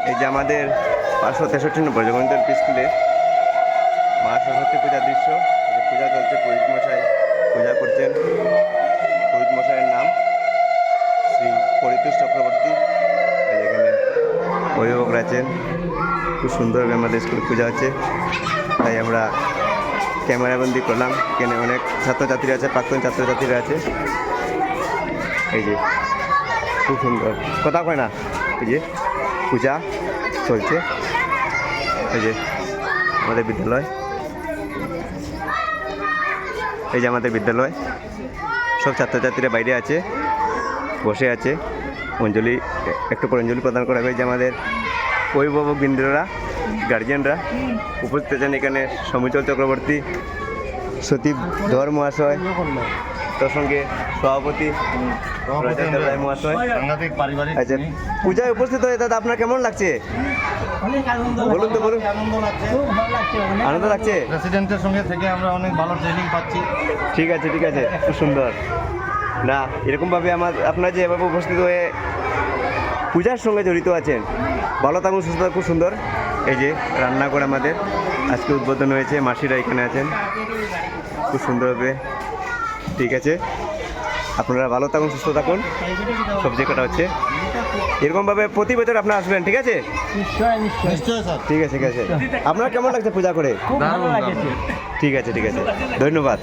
এই যে আমাদের 563 নম্বর জগন্নাথ এলপি স্কুলে মা সরস্বতী পূজার দৃশ্য। এই যে পূজা চলছে, পুরোহিত মশাই পূজা করছেন। পুরোহিত মশাইয়ের নাম শ্রী পরিতোষ চক্রবর্তী। এই যে এখানে অভিভাবকরা আছেন। খুব সুন্দরভাবে আমাদের স্কুলে পূজা হচ্ছে, তাই আমরা ক্যামেরাবন্দি করলাম। এখানে অনেক ছাত্রছাত্রী আছে, প্রাক্তন ছাত্রছাত্রীরা আছে। এই যে খুব সুন্দর, কথা কয় না। এই যে পূজা চলছে। এই যে আমাদের বিদ্যালয়, এই যে আমাদের বিদ্যালয়, সব ছাত্রছাত্রীরা বাইরে আছে, বসে আছে। অঞ্জলি, একটু পর অঞ্জলি প্রদান করা হবে। যে আমাদের অভিভাবক বৃন্দরা, গার্জিয়ানরা উপস্থিত আছেন এখানে। সমীচল চক্রবর্তী, সতীব ধর মহাশয়, তার সঙ্গে সভাপতি মহাশয়। আচ্ছা, পূজায় উপস্থিত হয়ে দাদা আপনার কেমন লাগছে? বলুন তো, বলুন। আনন্দ লাগছে। প্রেসিডেন্টের সঙ্গে থেকে আমরা অনেক ভালো ট্রেনিং পাচ্ছি। ঠিক আছে, ঠিক আছে, খুব সুন্দর। না, এরকমভাবে আপনারা যে এভাবে উপস্থিত হয়ে পূজার সঙ্গে জড়িত আছেন, ভালো থাকুন, সুস্থ থাকুন। খুব সুন্দর। এই যে রান্নাঘর আমাদের আজকে উদ্বোধন হয়েছে, মাসিরা এখানে আছেন খুব সুন্দরভাবে। ঠিক আছে, আপনারা ভালো থাকুন, সুস্থ থাকুন। সবজি কাটা হচ্ছে, এরকমভাবে প্রতি বছর আপনারা আসবেন। ঠিক আছে, নিশ্চয়ই স্যার। ঠিক আছে, ঠিক আছে। আপনার কেমন লাগছে পূজা করে? খুব ভালো লাগছে। ঠিক আছে, ঠিক আছে, ধন্যবাদ।